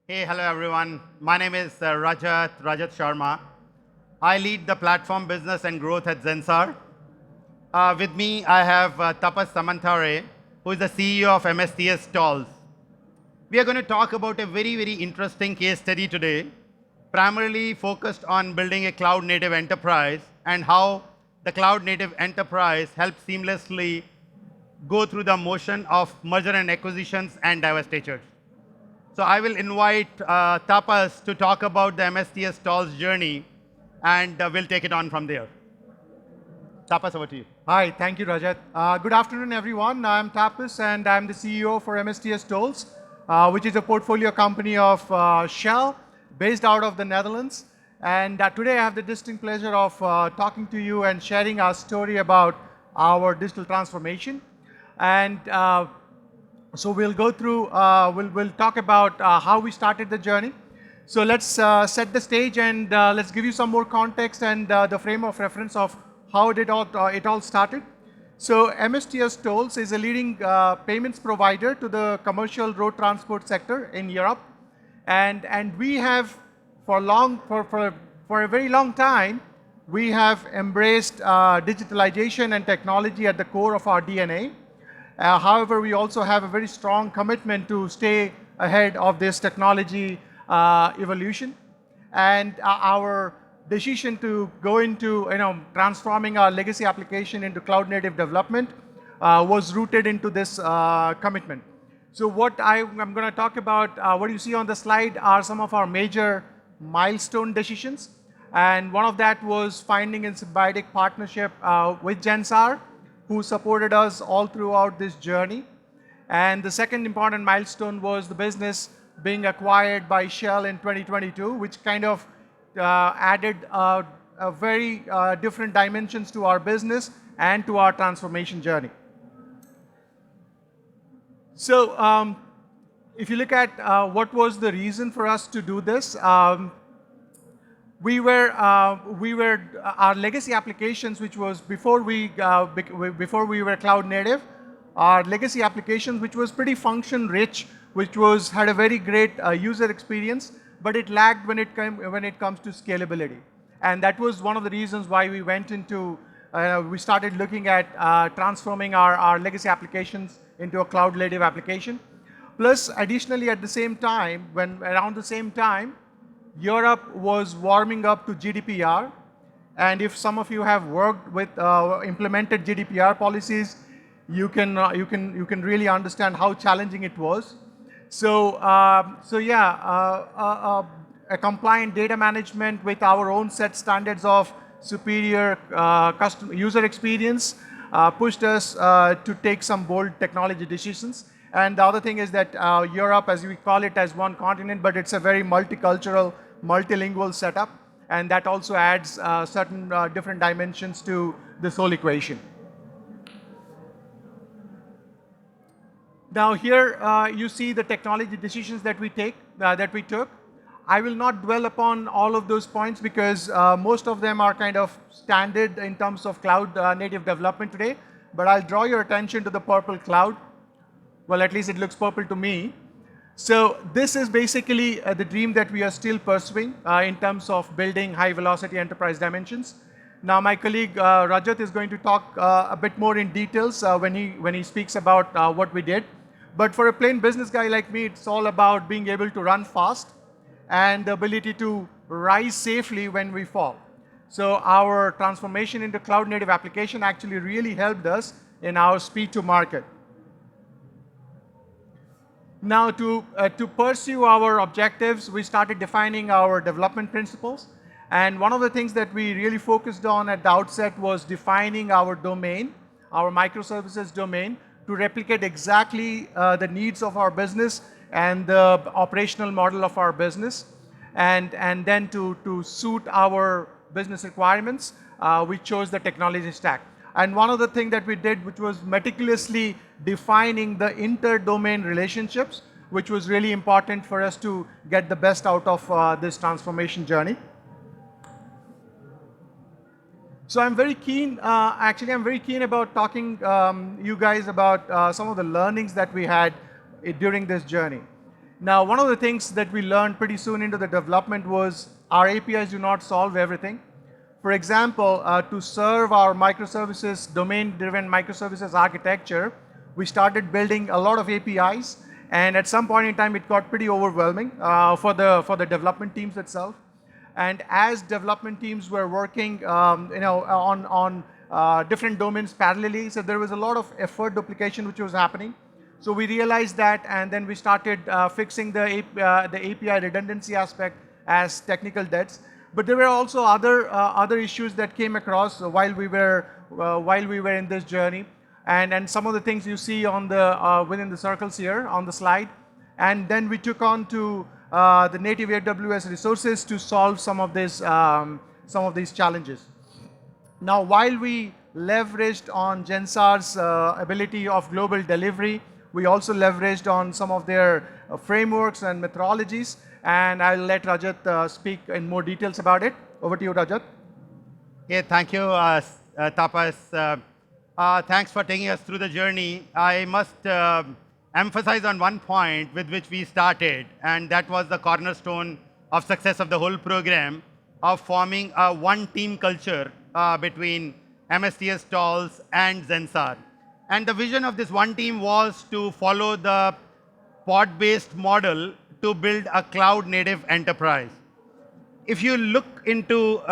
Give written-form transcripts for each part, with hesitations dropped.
Hey, hello everyone. My name is Rajat Sharma. I lead the platform business and growth at Zensar. With me, I have Tapas Samanthare, who is the CEO of MSTS Tolls. We are going to talk about a very interesting case study today, primarily focused on building a cloud-native enterprise and how the cloud-native enterprise helps seamlessly go through the motion of merger and acquisitions and divestitures. So I will invite Tapas to talk about the MSTS Tolls journey, and we'll take it on from there. Tapas, over to you. Hi, thank you, Rajat. Good afternoon, everyone. I'm Tapas, and I'm the CEO for MSTS Tolls, which is a portfolio company of Shell, based out of the Netherlands. And today I have the distinct pleasure of talking to you and sharing our story about our digital transformation. And so we'll go through, we'll talk about how we started the journey. So let's set the stage and let's give you some more context and the frame of reference of how it all started. So MSTS Tolls is a leading payments provider to the commercial road transport sector in Europe. And we have, for a very long time, we have embraced digitalization and technology at the core of our DNA. However, we also have a very strong commitment to stay ahead of this technology evolution. And our decision to go into transforming our legacy application into cloud-native development was rooted into this commitment. So what I'm going to talk about, what you see on the slide are some of our major milestone decisions. And one of that was finding a symbiotic partnership with Zensar, who supported us all throughout this journey. And the second important milestone was the business being acquired by Shell in 2022, which kind of added a very different dimensions to our business and to our transformation journey. So if you look at what was the reason for us to do this, our legacy applications, which was before we were cloud native, our legacy applications, which was pretty function rich, which had a very great user experience, but it lagged when it comes to scalability. And that was one of the reasons why we went into, we started looking at transforming our legacy applications into a cloud native application. Plus, additionally, at the same time, around the same time, Europe was warming up to GDPR, and if some of you have worked with implemented GDPR policies, you can really understand how challenging it was. So a compliant data management with our own set standards of superior customer user experience pushed us to take some bold technology decisions. And the other thing is that Europe, as we call it, as one continent, but it's a very multicultural, multilingual setup, and that also adds certain different dimensions to this whole equation. Now here you see the technology decisions that we took. I will not dwell upon all of those points because most of them are kind of standard in terms of cloud native development today, but I'll draw your attention to the purple cloud. Well, at least it looks purple to me. So this is basically the dream that we are still pursuing in terms of building high-velocity enterprise dimensions. Now, my colleague Rajat is going to talk a bit more in details when he speaks about what we did. But for a plain business guy like me, it's all about being able to run fast and the ability to rise safely when we fall. So our transformation into cloud-native application actually really helped us in our speed to market. Now, to pursue our objectives, we started defining our development principles. And one of the things that we really focused on at the outset was defining our domain, our microservices domain, to replicate exactly the needs of our business and the operational model of our business. And then to suit our business requirements, we chose the technology stack. And one of the things that we did, which was meticulously defining the inter-domain relationships, which was really important for us to get the best out of this transformation journey. So I'm very keen, actually I'm very keen about talking you guys about some of the learnings that we had during this journey. Now, one of the things that we learned pretty soon into the development was our APIs do not solve everything. For example, to serve our microservices, domain-driven microservices architecture, we started building a lot of APIs, and at some point in time, it got pretty overwhelming for the development teams itself. And as development teams were working, on different domains parallelly, so there was a lot of effort duplication which was happening. So we realized that, and then we started fixing the API redundancy aspect as technical debts. But there were also other issues that came across while we were in this journey, and some of the things you see on the within the circles here on the slide. And then we took on to the native AWS resources to solve some of these challenges. Now, while we leveraged on Zensar's ability of global delivery, we also leveraged on some of their frameworks and methodologies, and I'll let Rajat speak in more details about it. Over to you, Rajat. Yeah, thank you, Tapas. Thanks for taking us through the journey. I must emphasize on one point with which we started, and that was the cornerstone of success of the whole program, of forming a one-team culture between MSTS Tolls and Zensar. And the vision of this one team was to follow the pod-based model to build a cloud-native enterprise. If you look into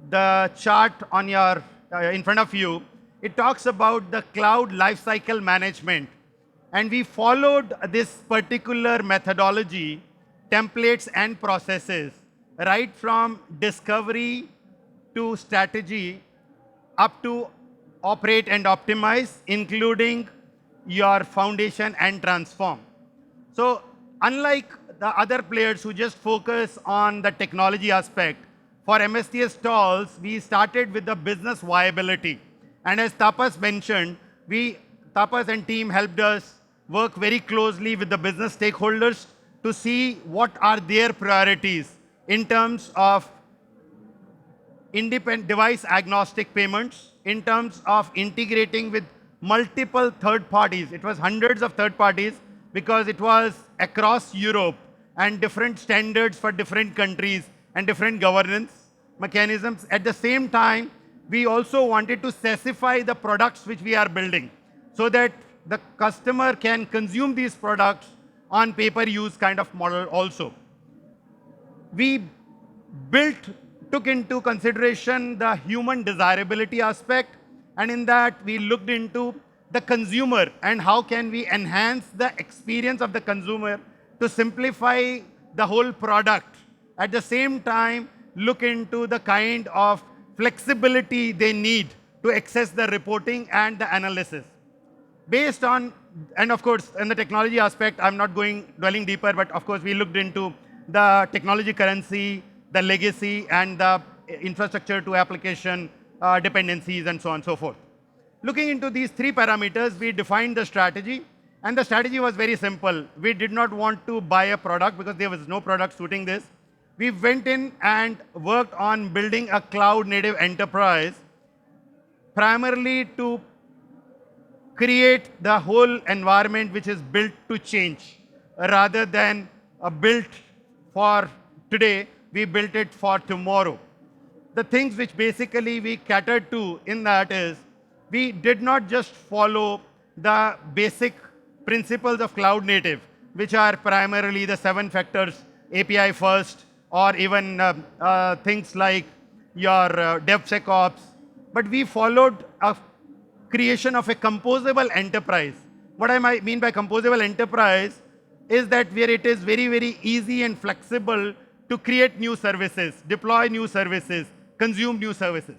the chart on your in front of you, it talks about the cloud lifecycle management. And we followed this particular methodology, templates and processes, right from discovery to strategy up to operate and optimize, including your foundation and transform. So unlike the other players who just focus on the technology aspect, for MSTS Tolls, we started with the business viability. And as Tapas mentioned, Tapas and team helped us work very closely with the business stakeholders to see what are their priorities in terms of independent device agnostic payments, in terms of integrating with multiple third parties. It was hundreds of third parties because it was across Europe and different standards for different countries and different governance mechanisms. At the same time, we also wanted to specify the products which we are building so that the customer can consume these products on pay-per-use kind of model also. We took into consideration the human desirability aspect, and in that we looked into the consumer and how can we enhance the experience of the consumer to simplify the whole product. At the same time, look into the kind of flexibility they need to access the reporting and the analysis. Based on, and of course, in the technology aspect, I'm not dwelling deeper, but of course, we looked into the technology currency, the legacy, and the infrastructure to application dependencies, and so on and so forth. Looking into these three parameters, we defined the strategy, and the strategy was very simple. We did not want to buy a product because there was no product suiting this. We went in and worked on building a cloud-native enterprise, primarily to create the whole environment which is built to change. Rather than built for today, we built it for tomorrow. The things which basically we catered to in that is, we did not just follow the basic principles of cloud native, which are primarily the 7 factors, API first, or even things like your DevSecOps, but we followed a creation of a composable enterprise. What I mean by composable enterprise is that where it is very, very easy and flexible to create new services, deploy new services, consume new services.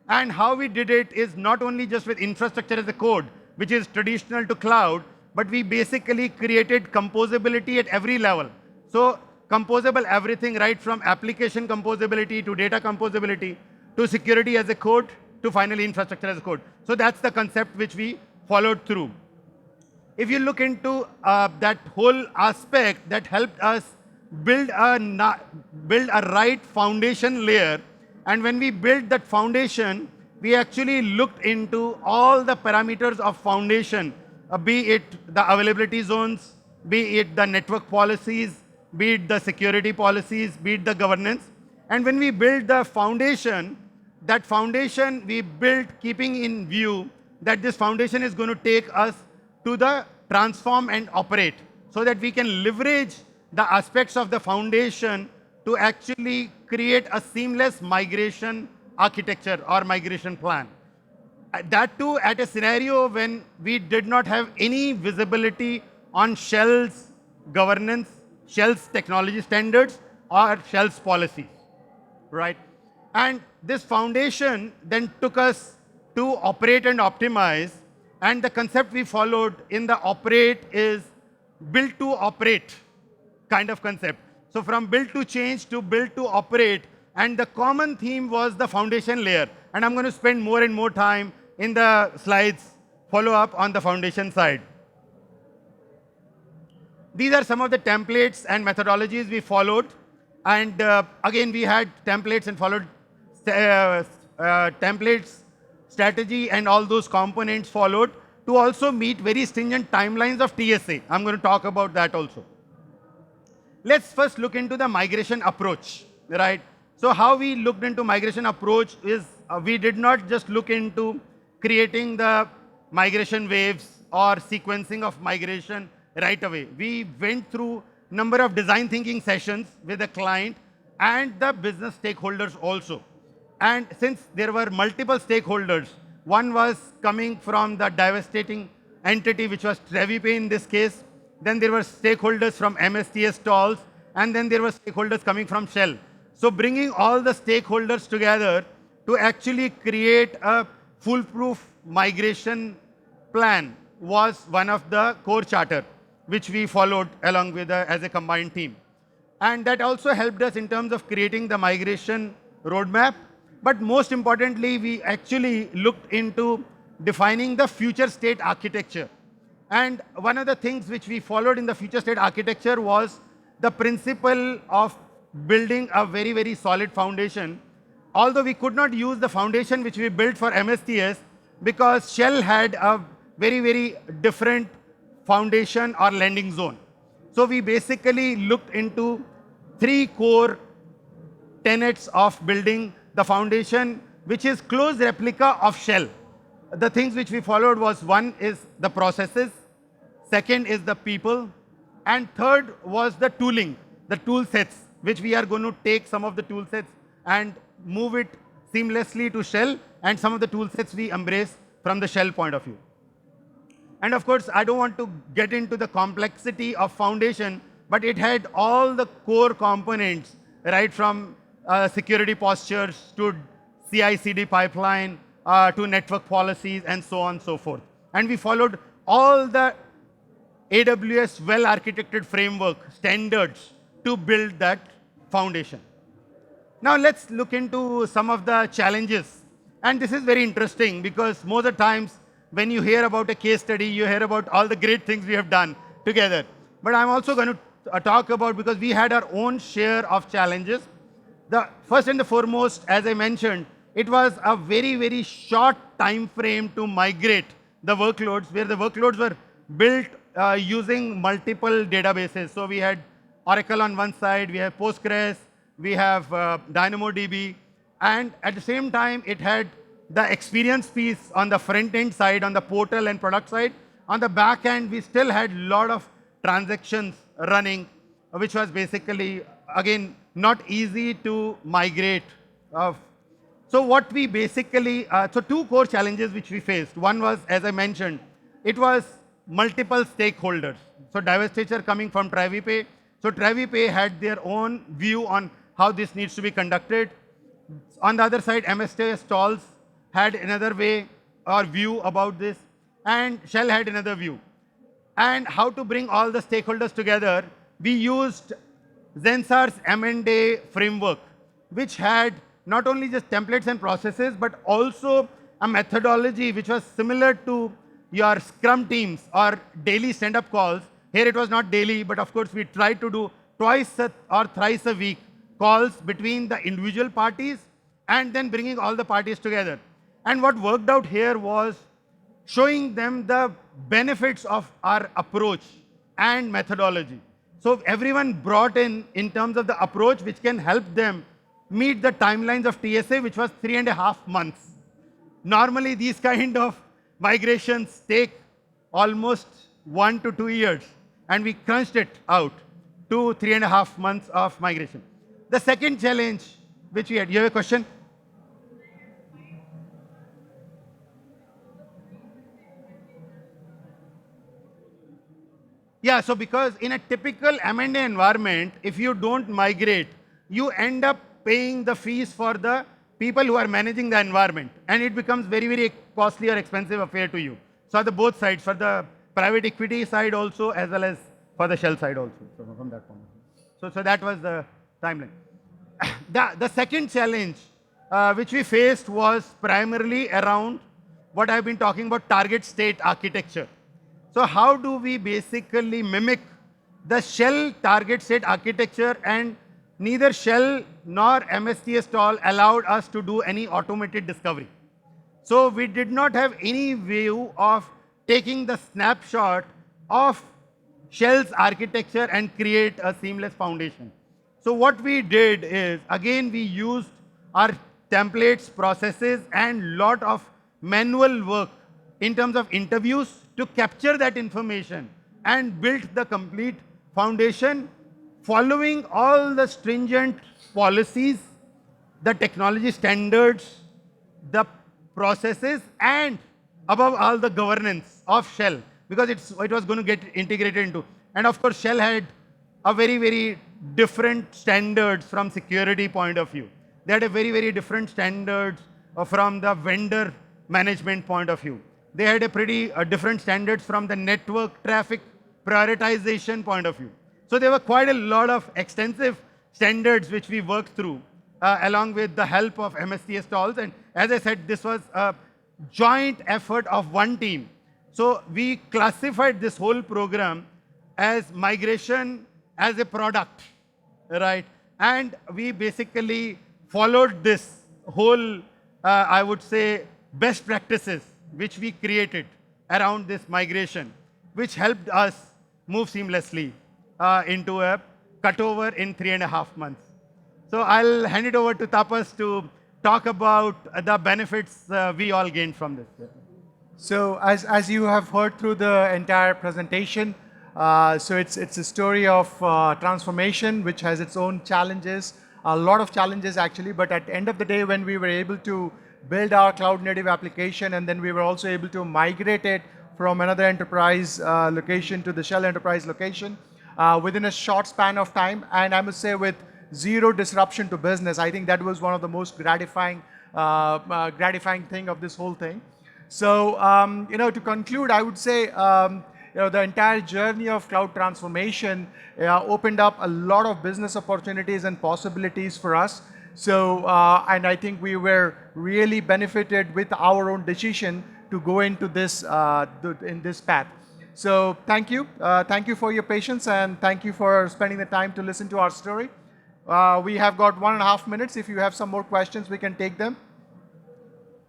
And how we did it is not only just with infrastructure as a code, which is traditional to cloud, but we basically created composability at every level. So composable everything right from application composability to data composability to security as a code to finally infrastructure as a code. So that's the concept which we followed through. If you look into that whole aspect that helped us build a right foundation layer, and when we built that foundation, we actually looked into all the parameters of foundation, be it the availability zones, be it the network policies, be it the security policies, be it the governance. And when we build the foundation, that foundation we built keeping in view that this foundation is going to take us to the transform and operate, so that we can leverage the aspects of the foundation to actually create a seamless migration architecture or migration plan. That too at a scenario when we did not have any visibility on Shell's governance, Shell's technology standards, or Shell's policies, right? And this foundation then took us to operate and optimize, and the concept we followed in the operate is build to operate kind of concept. So from build to change to build to operate, and the common theme was the foundation layer. And I'm going to spend more and more time in the slides follow up on the foundation side. These are some of the templates and methodologies we followed. And again, we had templates and followed templates, strategy, and all those components followed to also meet very stringent timelines of TSA. I'm going to talk about that also. Let's first look into the migration approach, right? So how we looked into migration approach is we did not just look into creating the migration waves or sequencing of migration right away. We went through number of design thinking sessions with the client and the business stakeholders also. And since there were multiple stakeholders, one was coming from the devastating entity, which was TreviPay in this case. Then there were stakeholders from MSTS Tolls, and then there were stakeholders coming from Shell. So bringing all the stakeholders together to actually create a foolproof migration plan was one of the core charter, which we followed along with as a combined team. And that also helped us in terms of creating the migration roadmap. But most importantly, we actually looked into defining the future state architecture. And one of the things which we followed in the future state architecture was the principle of building a very, very solid foundation. Although we could not use the foundation which we built for MSTS because Shell had a very, very different foundation or landing zone. So we basically looked into 3 core tenets of building the foundation, which is close replica of Shell. The things which we followed was, one is the processes, second is the people, and third was the tooling, the tool sets, which we are going to take some of the tool sets and move it seamlessly to Shell, and some of the tool sets we embrace from the Shell point of view. And of course, I don't want to get into the complexity of foundation, but it had all the core components, right from security postures to CI/CD pipeline to network policies and so on and so forth. And we followed all the AWS well-architected framework standards to build that foundation. Now let's look into some of the challenges. And this is very interesting because most of the times when you hear about a case study, you hear about all the great things we have done together. But I'm also going to talk about, because we had our own share of challenges. The first and the foremost, as I mentioned, it was a very, very short time frame to migrate the workloads, where the workloads were built using multiple databases. So we had Oracle on one side, we have Postgres, we have DynamoDB, and at the same time, it had the experience piece on the front end side, on the portal and product side. On the back end, we still had a lot of transactions running, which was basically, again, not easy to migrate. So what we basically, so 2 core challenges which we faced. One was, as I mentioned, it was multiple stakeholders. So divestiture coming from TreviPay. So TreviPay had their own view on how this needs to be conducted. On the other side, MSTS Tolls had another way or view about this, and Shell had another view. And how to bring all the stakeholders together, we used Zensar's M&A framework, which had not only just templates and processes, but also a methodology which was similar to your Scrum teams or daily stand-up calls. Here it was not daily, but of course we tried to do twice or thrice a week calls between the individual parties and then bringing all the parties together. And what worked out here was showing them the benefits of our approach and methodology. So everyone brought in terms of the approach which can help them meet the timelines of TSA, which was 3.5 months. Normally, these kind of migrations take almost 1 to 2 years, and we crunched it out to 3.5 months of migration. The second challenge which we had, you have a question? Yeah, so because in a typical M&A environment, if you don't migrate, you end up paying the fees for the people who are managing the environment, and it becomes very, very costly or expensive affair to you. So the both sides, for the private equity side also, as well as for the Shell side also, so from that point of view. So that was the timeline. The second challenge which we faced was primarily around what I've been talking about, target state architecture. So how do we basically mimic the Shell target state architecture? And neither Shell nor MSTS Toll allowed us to do any automated discovery. So we did not have any view of taking the snapshot of Shell's architecture and create a seamless foundation. So what we did is, again, we used our templates, processes, and lot of manual work in terms of interviews to capture that information and build the complete foundation following all the stringent policies, the technology standards, the processes, and above all the governance of Shell, because it was going to get integrated into. And of course, Shell had a very, very different standards from security point of view. They had a very, very different standards from the vendor management point of view. They had a pretty different standards from the network traffic prioritization point of view. So there were quite a lot of extensive standards which we worked through along with the help of MSTS Tolls. And as I said, this was a joint effort of one team. So we classified this whole program as migration as a product, right? And we basically followed this whole, I would say, best practices which we created around this migration, which helped us move seamlessly into a cutover in 3.5 months. So I'll hand it over to Tapas to talk about the benefits we all gained from this. So as you have heard through the entire presentation, so it's a story of transformation which has its own challenges, a lot of challenges actually, but at the end of the day, when we were able to build our cloud native application and then we were also able to migrate it from another enterprise location to the Shell enterprise location within a short span of time, and I must say with zero disruption to business. I think that was one of the most gratifying thing of this whole thing. So, to conclude, I would say, the entire journey of cloud transformation opened up a lot of business opportunities and possibilities for us. So, and I think we were really benefited with our own decision to go into this in this path. So, thank you for your patience, and thank you for spending the time to listen to our story. We have got 1.5 minutes. If you have some more questions, we can take them.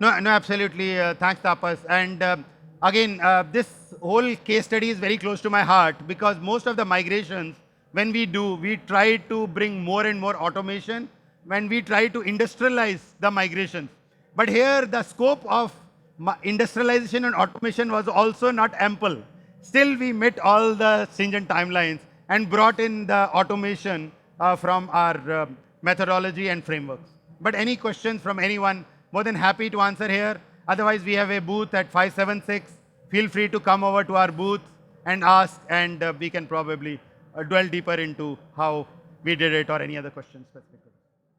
No, absolutely. Thanks, Tapas. And again, this whole case study is very close to my heart because most of the migrations, when we do, we try to bring more and more automation when we try to industrialize the migrations. But here, the scope of industrialization and automation was also not ample. Still, we met all the stringent timelines and brought in the automation from our methodology and frameworks. But any questions from anyone, more than happy to answer here. Otherwise, we have a booth at 576. Feel free to come over to our booth and ask, and we can probably dwell deeper into how we did it or any other questions specific.